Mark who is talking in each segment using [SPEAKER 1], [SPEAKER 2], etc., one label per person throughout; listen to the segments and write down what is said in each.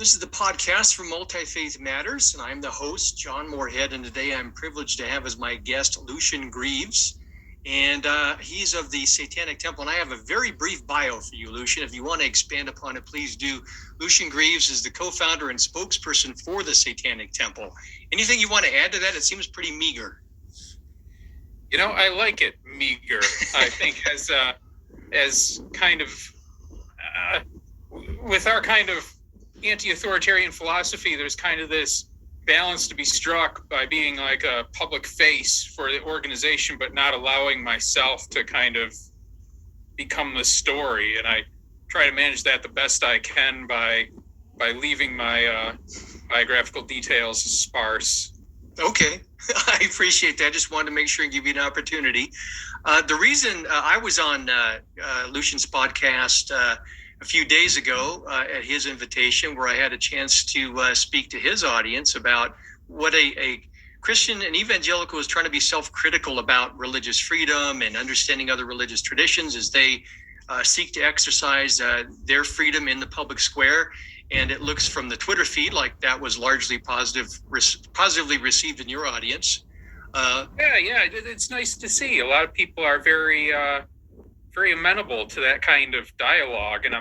[SPEAKER 1] This is the podcast for Multi-Faith Matters, and I'm the host, John Moorhead, and today I'm privileged to have as my guest Lucian Greaves, and he's of the Satanic Temple, and I have a very brief bio for you, Lucian. If you want to expand upon it, please do. Lucian Greaves is the co-founder and spokesperson for the Satanic Temple. Anything you want to add to that? It seems pretty meager.
[SPEAKER 2] You know, I like it meager. I think as kind of with our kind of anti-authoritarian philosophy, there's kind of this balance to be struck by being like a public face for the organization, but not allowing myself to kind of become the story. And I try to manage that the best I can by leaving my biographical details sparse.
[SPEAKER 1] Okay, I appreciate that. Just wanted to make sure and give you an opportunity. The reason I was on Lucian's podcast a few days ago at his invitation, where I had a chance to speak to his audience about what a Christian and evangelical is trying to be self-critical about religious freedom and understanding other religious traditions as they seek to exercise their freedom in the public square. And it looks from the Twitter feed like that was largely positively received in your audience.
[SPEAKER 2] Yeah, it's nice to see. A lot of people are very amenable to that kind of dialogue, and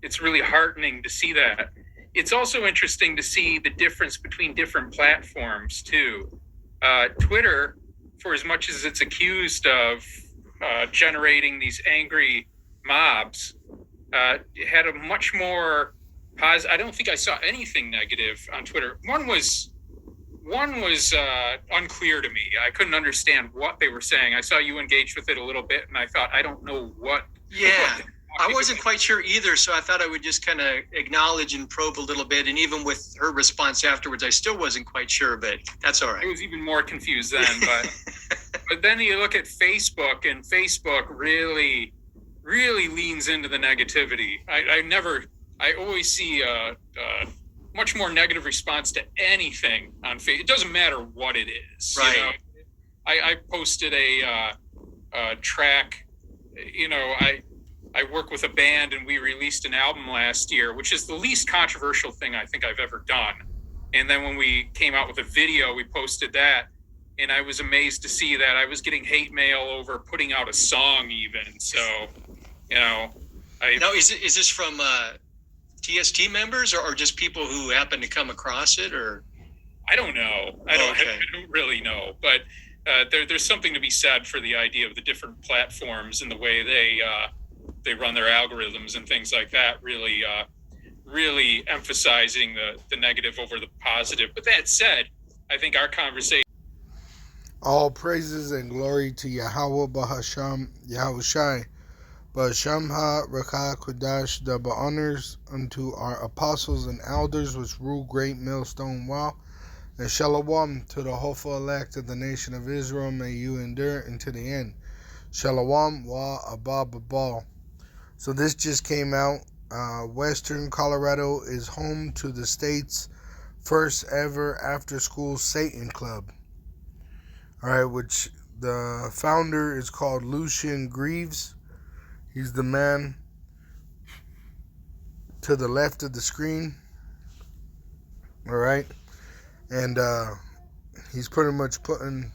[SPEAKER 2] it's really heartening to see that. It's also interesting to see the difference between different platforms too. Twitter, for as much as it's accused of generating these angry mobs, had a much more positive. I don't think I saw anything negative on Twitter. One was unclear to me. I couldn't understand what they were saying. I saw you engaged with it a little bit, and I thought, I don't know what.
[SPEAKER 1] Yeah, I wasn't quite sure either, so I thought I would just kind of acknowledge and probe a little bit. And even with her response afterwards, I still wasn't quite sure, but that's all right.
[SPEAKER 2] I was even more confused then, but then you look at Facebook, and Facebook really, really leans into the negativity. I always see a much more negative response to anything on Facebook. It doesn't matter what it is.
[SPEAKER 1] Right.
[SPEAKER 2] You know? I posted a track. You know, I work with a band, and we released an album last year, which is the least controversial thing I think I've ever done. And then when we came out with a video, we posted that, and I was amazed to see that I was getting hate mail over putting out a song even. So, you know,
[SPEAKER 1] Now, is this from TST members or just people who happen to come across it, or?
[SPEAKER 2] I don't know. I don't really know, but there's something to be said for the idea of the different platforms and the way they run their algorithms and things like that, really emphasizing the negative over the positive. But that said, I think our conversation.
[SPEAKER 3] All praises and glory to Yahweh Bahasham Yahushai. Bahasham Ha Rakah Kodash, double honors unto our apostles and elders which rule great millstone wall. And Shalom to the hopeful elect of the nation of Israel. May you endure unto the end. Shalom wa Abba Babal. So this just came out. Western Colorado is home to the state's first ever after-school Satan Club. All right, which the founder is called Lucian Greaves. He's the man to the left of the screen. All right. And he's pretty much putting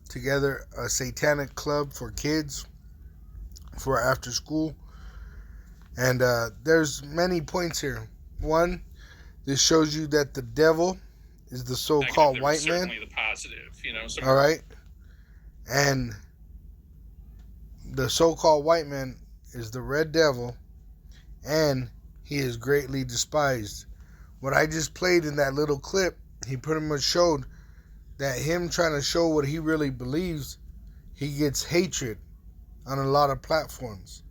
[SPEAKER 3] together a satanic club for kids for after school. And there's many points here. One, this shows you that the devil is the so-called white man.
[SPEAKER 2] Certainly the positive, you know.
[SPEAKER 3] All right. And the so-called white man is the red devil, and he is greatly despised. What I just played in that little clip, he pretty much showed that him trying to show what he really believes, he gets hatred on a lot of platforms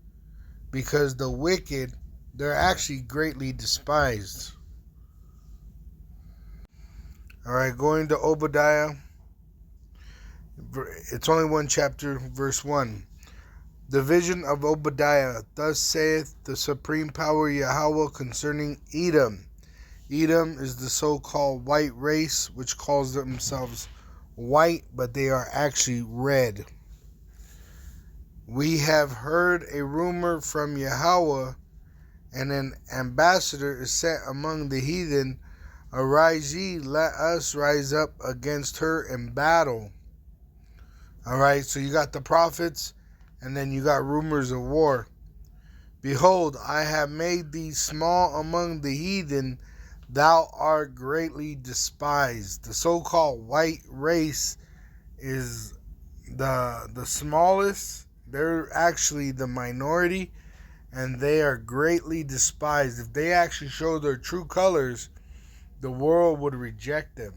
[SPEAKER 3] because the wicked, they're actually greatly despised. All right, going to Obadiah. It's only one chapter, verse 1. The vision of Obadiah. Thus saith the supreme power Yahweh concerning Edom. Edom is the so-called white race, which calls themselves white, but they are actually red. We have heard a rumor from Yahweh, and an ambassador is sent among the heathen. Arise ye, let us rise up against her in battle. All right, so you got the prophets, and then you got rumors of war. Behold, I have made thee small among the heathen, thou art greatly despised. The so-called white race is the smallest. They're actually the minority, and they are greatly despised. If they actually show their true colors, the world would reject them.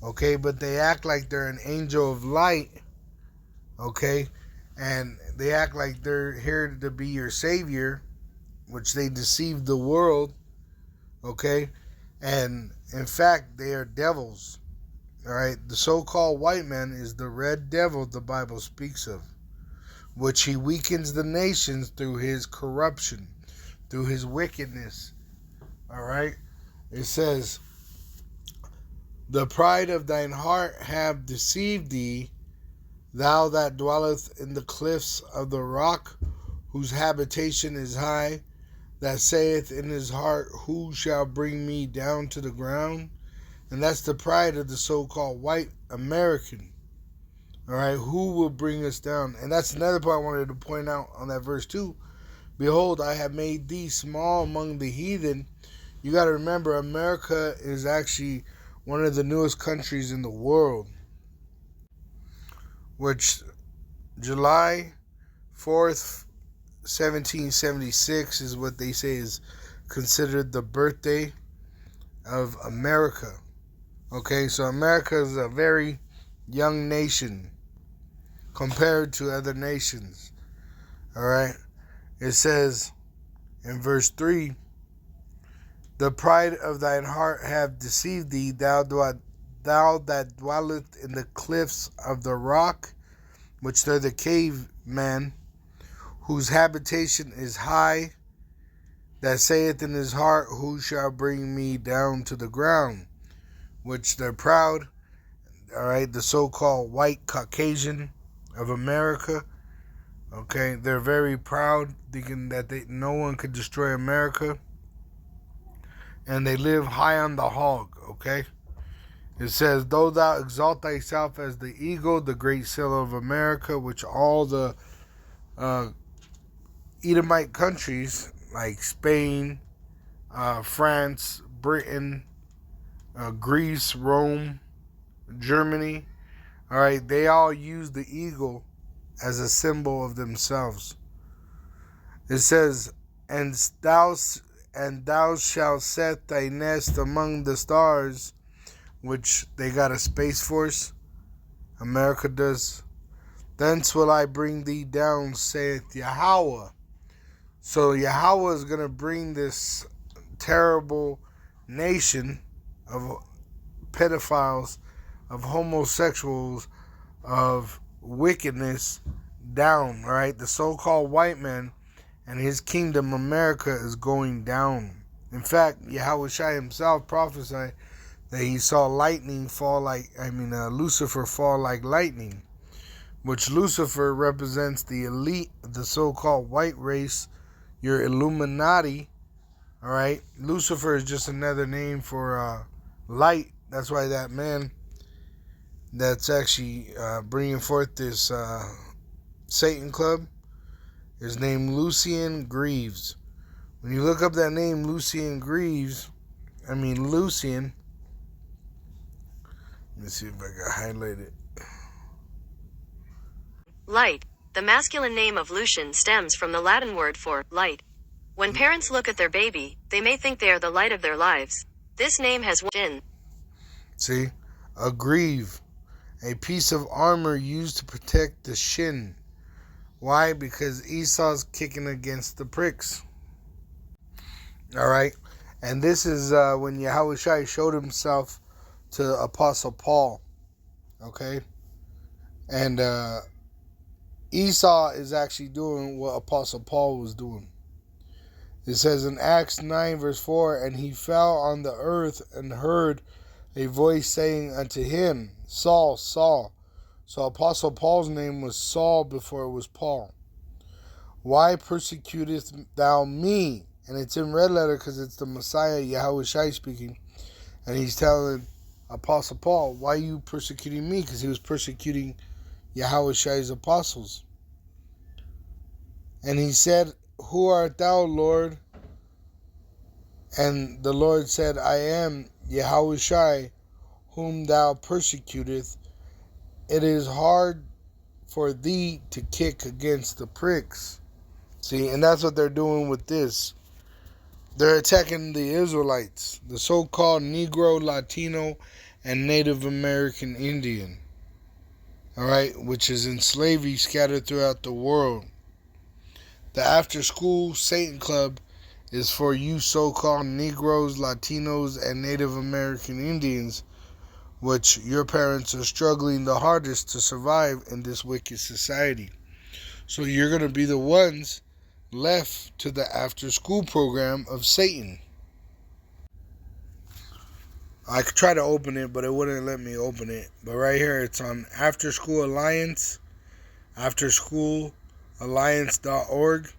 [SPEAKER 3] Okay, but they act like they're an angel of light. Okay, and they act like they're here to be your savior, which they deceive the world. Okay, and in fact, they are devils. All right, the so-called white man is the red devil the Bible speaks of, which he weakens the nations through his corruption, through his wickedness. All right, it says, the pride of thine heart have deceived thee, thou that dwelleth in the cliffs of the rock, whose habitation is high, that saith in his heart, who shall bring me down to the ground? And that's the pride of the so-called white American. All right, who will bring us down? And that's another part I wanted to point out on that verse too. Behold, I have made thee small among the heathen. You got to remember, America is actually one of the newest countries in the world, which July 4th, 1776 is what they say is considered the birthday of America. Okay, so America is a very young nation compared to other nations. All right, it says in verse 3, the pride of thine heart have deceived thee, thou that dwelleth in the cliffs of the rock, which they're the cavemen, whose habitation is high, that saith in his heart, who shall bring me down to the ground? Which they're proud. All right, the so-called white Caucasian of America. Okay, they're very proud, thinking that no one could destroy America. And they live high on the hog, okay? It says, though thou exalt thyself as the eagle, the great sailor of America, which all the Edomite countries, like Spain, France, Britain, Greece, Rome, Germany, all right, they all use the eagle as a symbol of themselves. It says, and thou shalt set thy nest among the stars, which they got a space force. America does. Thence will I bring thee down, saith Yahweh. So Yahweh is going to bring this terrible nation of pedophiles, of homosexuals, of wickedness down, right? The so-called white man and his kingdom, America, is going down. In fact, Yahweh Shai himself prophesied that he saw lightning fall Lucifer fall like lightning, which Lucifer represents the elite, the so-called white race, your Illuminati, all right? Lucifer is just another name for light. That's why that man that's actually bringing forth this Satan Club is named Lucian Greaves. When you look up that name, Lucian Greaves, Lucian, let me see if I can highlight it.
[SPEAKER 4] Light. The masculine name of Lucian stems from the Latin word for light. When parents look at their baby, they may think they are the light of their lives. This name has shin.
[SPEAKER 3] See? A greave. A piece of armor used to protect the shin. Why? Because Esau's kicking against the pricks. All right? And this is when Yahweh Shai showed himself to Apostle Paul. Okay? And Esau is actually doing what Apostle Paul was doing. It says in Acts 9 verse 4, and he fell on the earth and heard a voice saying unto him, Saul, Saul. So Apostle Paul's name was Saul before it was Paul. Why persecutest thou me? And it's in red letter because it's the Messiah, Yahweh Shai, speaking. And he's telling Apostle Paul, why are you persecuting me? Because he was persecuting Yahweh Shai's apostles. And he said, who art thou, Lord? And the Lord said, I am Yahweh Shai, whom thou persecutest. It is hard for thee to kick against the pricks. See, and that's what they're doing with this. They're attacking the Israelites, the so-called Negro, Latino, and Native American Indian. Alright, which is in slavery scattered throughout the world. The after-school Satan Club is for you so-called Negroes, Latinos, and Native American Indians, which your parents are struggling the hardest to survive in this wicked society. So you're going to be the ones left to the after-school program of Satan. I could try to open it, but it wouldn't let me open it. But right here, it's on After School Alliance, afterschoolalliance.org.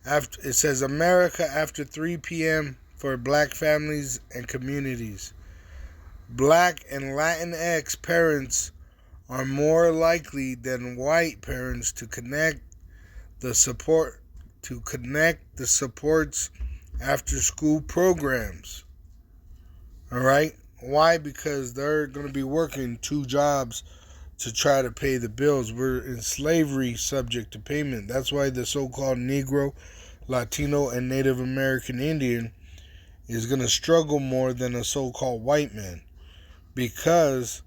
[SPEAKER 3] It says America after 3 p.m. for black families and communities. Black and Latinx parents are more likely than white parents to connect the supports after school programs. Alright? Why? Because they're going to be working 2 jobs to try to pay the bills. We're in slavery subject to payment. That's why the so-called Negro, Latino, and Native American Indian is going to struggle more than a so-called white man. Because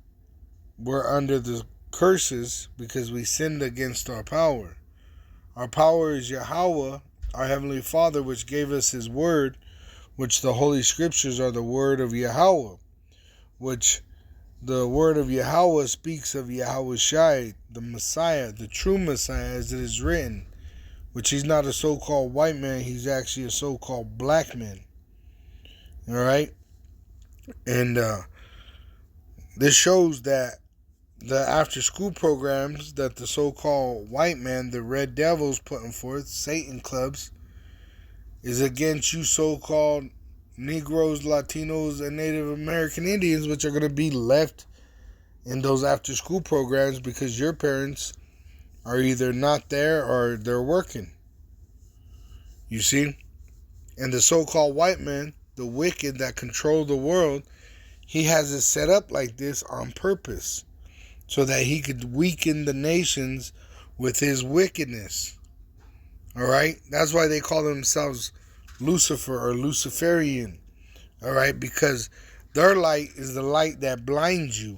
[SPEAKER 3] we're under the curses because we sinned against our power. Our power is Yahweh, our Heavenly Father, which gave us His Word, which the Holy Scriptures are the Word of Yahweh, which the Word of Yahweh speaks of Yahweh Shai, the Messiah, the true Messiah, as it is written, which He's not a so-called white man, He's actually a so-called black man. Alright? And this shows that the after-school programs that the so-called white man, the Red Devils, putting forth, Satan clubs, is against you so-called Negroes, Latinos, and Native American Indians, which are going to be left in those after-school programs because your parents are either not there or they're working. You see? And the so-called white man, the wicked that control the world, he has it set up like this on purpose so that he could weaken the nations with his wickedness. Alright? That's why they call themselves Lucifer or Luciferian. Alright? Because their light is the light that blinds you.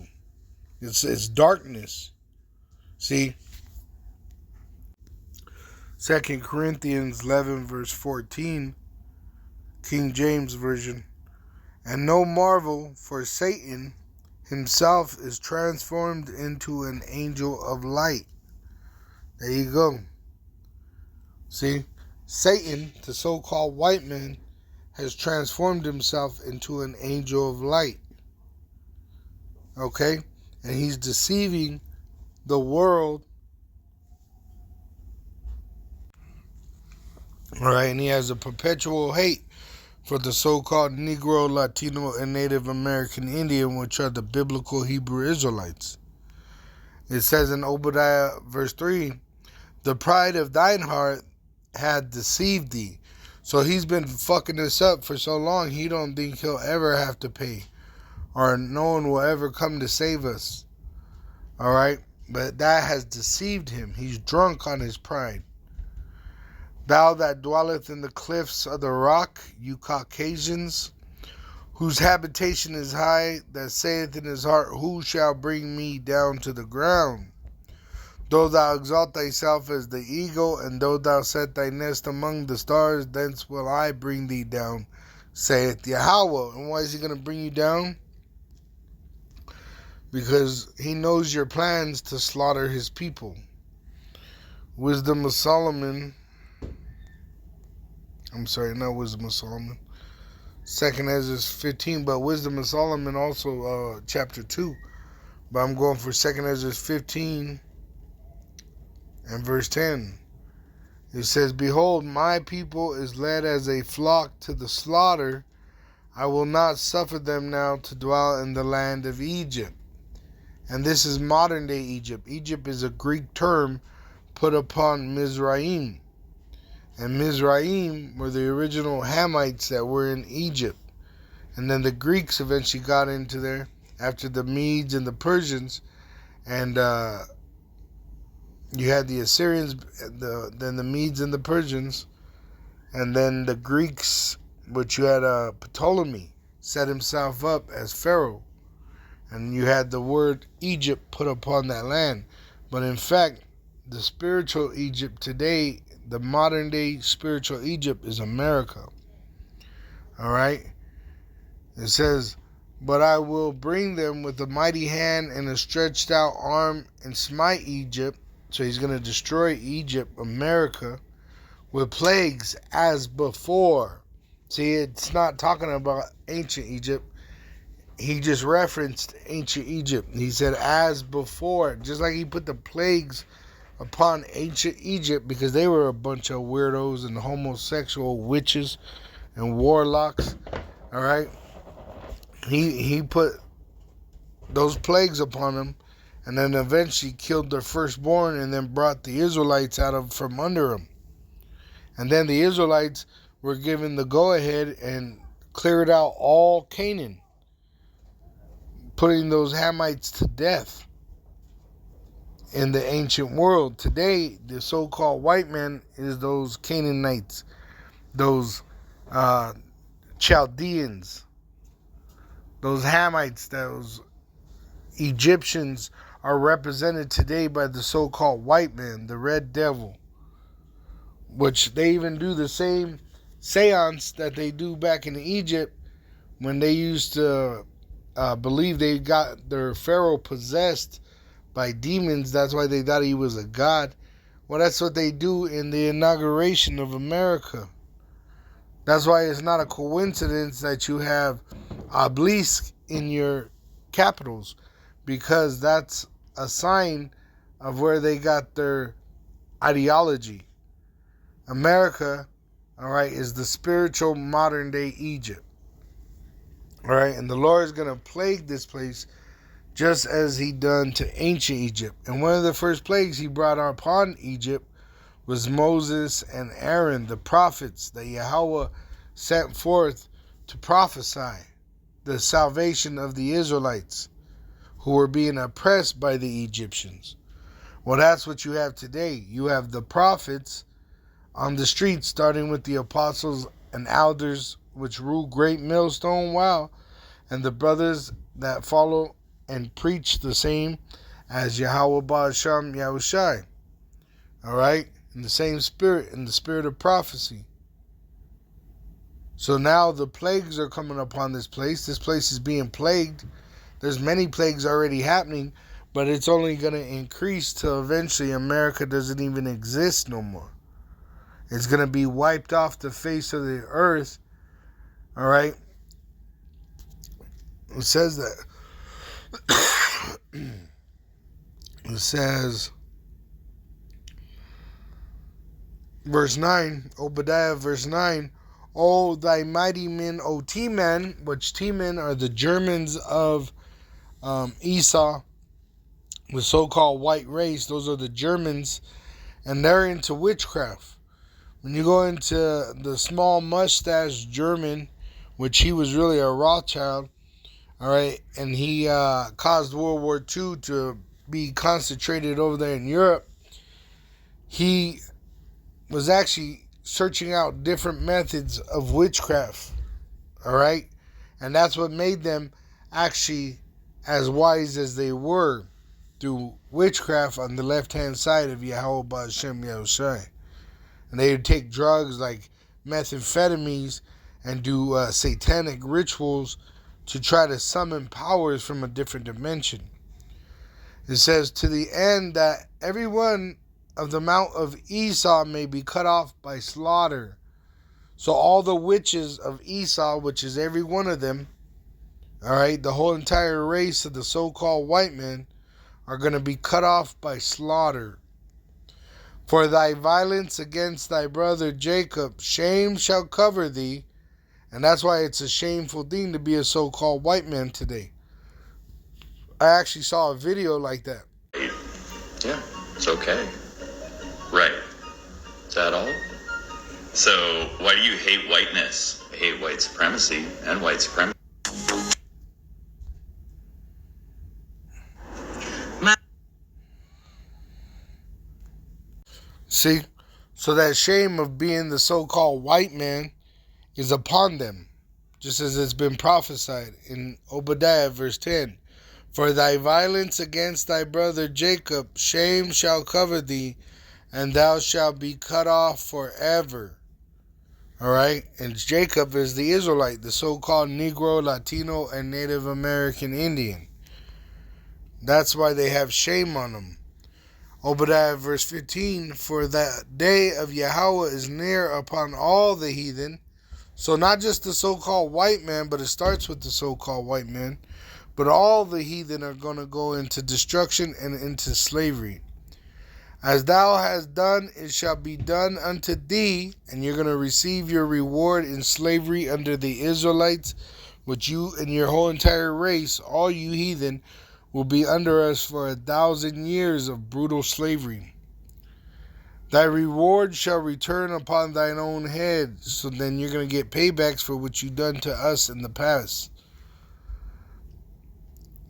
[SPEAKER 3] It's darkness. See? 2 Corinthians 11 verse 14, King James Version. And no marvel, for Satan himself is transformed into an angel of light. There you go. See? Satan, the so-called white man, has transformed himself into an angel of light. Okay? And he's deceiving the world. Alright? And he has a perpetual hate for the so-called Negro, Latino, and Native American Indian, which are the biblical Hebrew Israelites. It says in Obadiah verse 3, the pride of thine heart had deceived thee. So he's been fucking this up for so long, he don't think he'll ever have to pay. Or no one will ever come to save us. Alright? But that has deceived him. He's drunk on his pride. Thou that dwelleth in the cliffs of the rock, you Caucasians, whose habitation is high, that saith in his heart, who shall bring me down to the ground? Though thou exalt thyself as the eagle, and though thou set thy nest among the stars, thence will I bring thee down, saith Yahweh. And why is he going to bring you down? Because he knows your plans to slaughter his people. Wisdom of Solomon. I'm sorry, not Wisdom of Solomon. 2nd Ezra 15, but Wisdom of Solomon also chapter 2. But I'm going for 2nd Ezra 15 and verse 10. It says, "Behold, my people is led as a flock to the slaughter. I will not suffer them now to dwell in the land of Egypt." And this is modern day Egypt. Egypt is a Greek term put upon Mizraim. And Mizraim were the original Hamites that were in Egypt. And then the Greeks eventually got into there after the Medes and the Persians. And you had the Assyrians, then the Medes and the Persians. And then the Greeks, which you had Ptolemy, set himself up as Pharaoh. And you had the word Egypt put upon that land. But in fact, the spiritual Egypt today, the modern day spiritual Egypt, is America. All right? It says, "But I will bring them with a mighty hand and a stretched out arm and smite Egypt." So he's going to destroy Egypt, America, with plagues as before. See, it's not talking about ancient Egypt. He just referenced ancient Egypt. He said as before, just like he put the plagues upon ancient Egypt because they were a bunch of weirdos and homosexual witches and warlocks. All right, he put those plagues upon them, and then eventually killed their firstborn, and then brought the Israelites out from under them. And then the Israelites were given the go-ahead and cleared out all Canaan, putting those Hamites to death. In the ancient world today, the so-called white man is those Canaanites, those Chaldeans, those Hamites, those Egyptians are represented today by the so-called white man, the red devil, which they even do the same seance that they do back in Egypt when they used to believe they got their pharaoh possessed by demons. That's why they thought he was a god. Well, that's what they do in the inauguration of America. That's why it's not a coincidence that you have obelisk in your capitals, because that's a sign of where they got their ideology. America, all right, is the spiritual modern day Egypt. All right, and the Lord is going to plague this place just as he done to ancient Egypt. And one of the first plagues he brought upon Egypt was Moses and Aaron, the prophets that Yahweh sent forth to prophesy the salvation of the Israelites who were being oppressed by the Egyptians. Well, that's what you have today. You have the prophets on the streets, starting with the apostles and elders, which rule Great Millstone Wow, and the brothers that follow and preach the same as Yahweh Ba'asham Yahushai. All right? In the same spirit, in the spirit of prophecy. So now the plagues are coming upon this place. This place is being plagued. There's many plagues already happening, but it's only going to increase till eventually America doesn't even exist no more. It's going to be wiped off the face of the earth. All right? It says that. It says, verse 9, Obadiah verse 9, "O thy mighty men, O T-men," which T-men are the Germans of Esau, the so-called white race. Those are the Germans, and they're into witchcraft. When you go into the small mustache German, which he was really a Rothschild, all right, and he caused World War II to be concentrated over there in Europe. He was actually searching out different methods of witchcraft, all right, and that's what made them actually as wise as they were, through witchcraft on the left-hand side of Yahweh Ba'ashem Yahushai. And they would take drugs like methamphetamines and do satanic rituals to try to summon powers from a different dimension. It says, "To the end that every one of the mount of Esau may be cut off by slaughter." So all the witches of Esau, which is every one of them, all right, the whole entire race of the so-called white men, are going to be cut off by slaughter. For thy violence against thy brother Jacob, shame shall cover thee. And that's why it's a shameful thing to be a so-called white man today. I actually saw a video like that.
[SPEAKER 5] Yeah, it's okay. Right. Is that all? So, why do you hate whiteness? I hate white supremacy and white supremacy.
[SPEAKER 3] See? So that shame of being the so-called white man is upon them, just as it's been prophesied in Obadiah verse 10. For thy violence against thy brother Jacob, shame shall cover thee, and thou shalt be cut off forever. Alright? And Jacob is the Israelite, the so-called Negro, Latino, and Native American Indian. That's why they have shame on them. Obadiah verse 15, for the day of Yahweh is near upon all the heathen. So not just the so-called white man, but it starts with the so-called white man. But all the heathen are going to go into destruction and into slavery. As thou hast done, it shall be done unto thee, and you're going to receive your reward in slavery under the Israelites, which you and your whole entire race, all you heathen, will be under us for 1,000 years of brutal slavery. Thy reward shall return upon thine own head. So then you're going to get paybacks for what you've done to us in the past.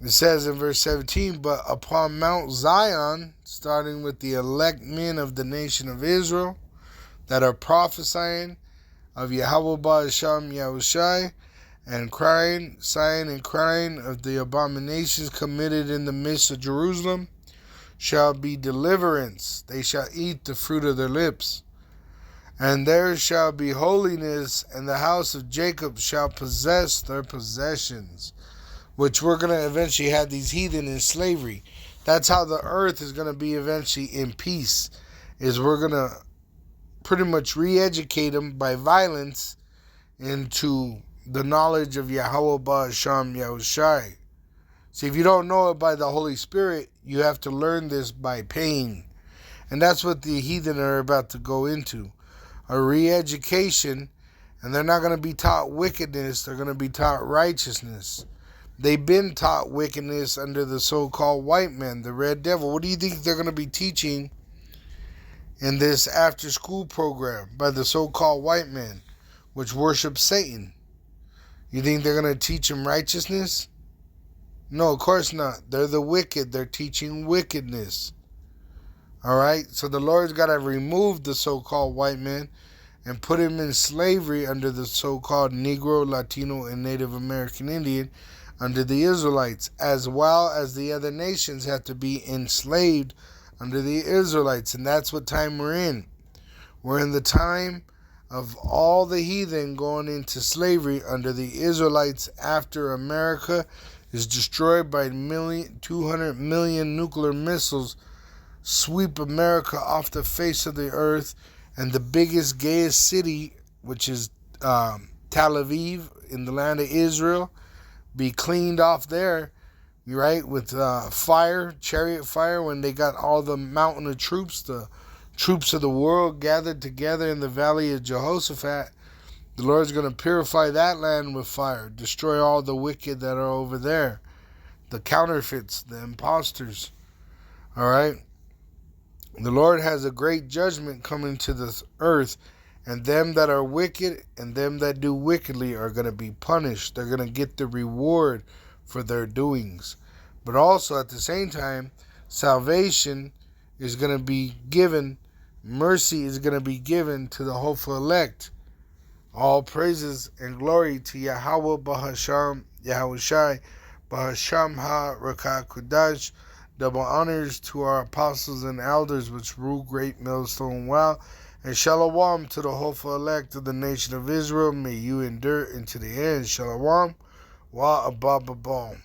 [SPEAKER 3] It says in verse 17, but upon Mount Zion, starting with the elect men of the nation of Israel, that are prophesying of Yahweh Ba'asham Yahushai, and crying, sighing and crying of the abominations committed in the midst of Jerusalem, shall be deliverance. They shall eat the fruit of their lips. And there shall be holiness, and the house of Jacob shall possess their possessions. Which we're going to eventually have these heathen in slavery. That's how the earth is going to be eventually in peace. Is we're going to pretty much re-educate them by violence into the knowledge of Yahweh Ba'asham Yahushai. See, if you don't know it by the Holy Spirit, you have to learn this by pain. And that's what the heathen are about to go into. A re-education, and they're not going to be taught wickedness, they're going to be taught righteousness. They've been taught wickedness under the so-called white man, the red devil. What do you think they're going to be teaching in this after-school program by the so-called white man, which worships Satan? You think they're going to teach them righteousness? No, of course not. They're the wicked. They're teaching wickedness. Alright? So the Lord's got to remove the so-called white man and put him in slavery under the so-called Negro, Latino, and Native American Indian, under the Israelites, as well as the other nations have to be enslaved under the Israelites. And that's what time we're in. We're in the time of all the heathen going into slavery under the Israelites after America is destroyed by 200 million nuclear missiles sweep America off the face of the earth, and the biggest, gayest city, which is Tel Aviv in the land of Israel, be cleaned off there, right, with fire, chariot fire, when they got all the mountain of troops, the troops of the world gathered together in the valley of Jehoshaphat. The Lord's going to purify that land with fire, destroy all the wicked that are over there, the counterfeits, the imposters. All right? The Lord has a great judgment coming to this earth, and them that are wicked and them that do wickedly are going to be punished. They're going to get the reward for their doings. But also at the same time, salvation is going to be given. Mercy is going to be given to the hopeful elect. All praises and glory to Yahweh Bahasham Yahushai Bahasham Ha Rakah Kudash. Double honors to our apostles and elders which rule great millstone well. And shalom to the hopeful elect of the nation of Israel. May you endure into the end. Shalom. Wa abababam.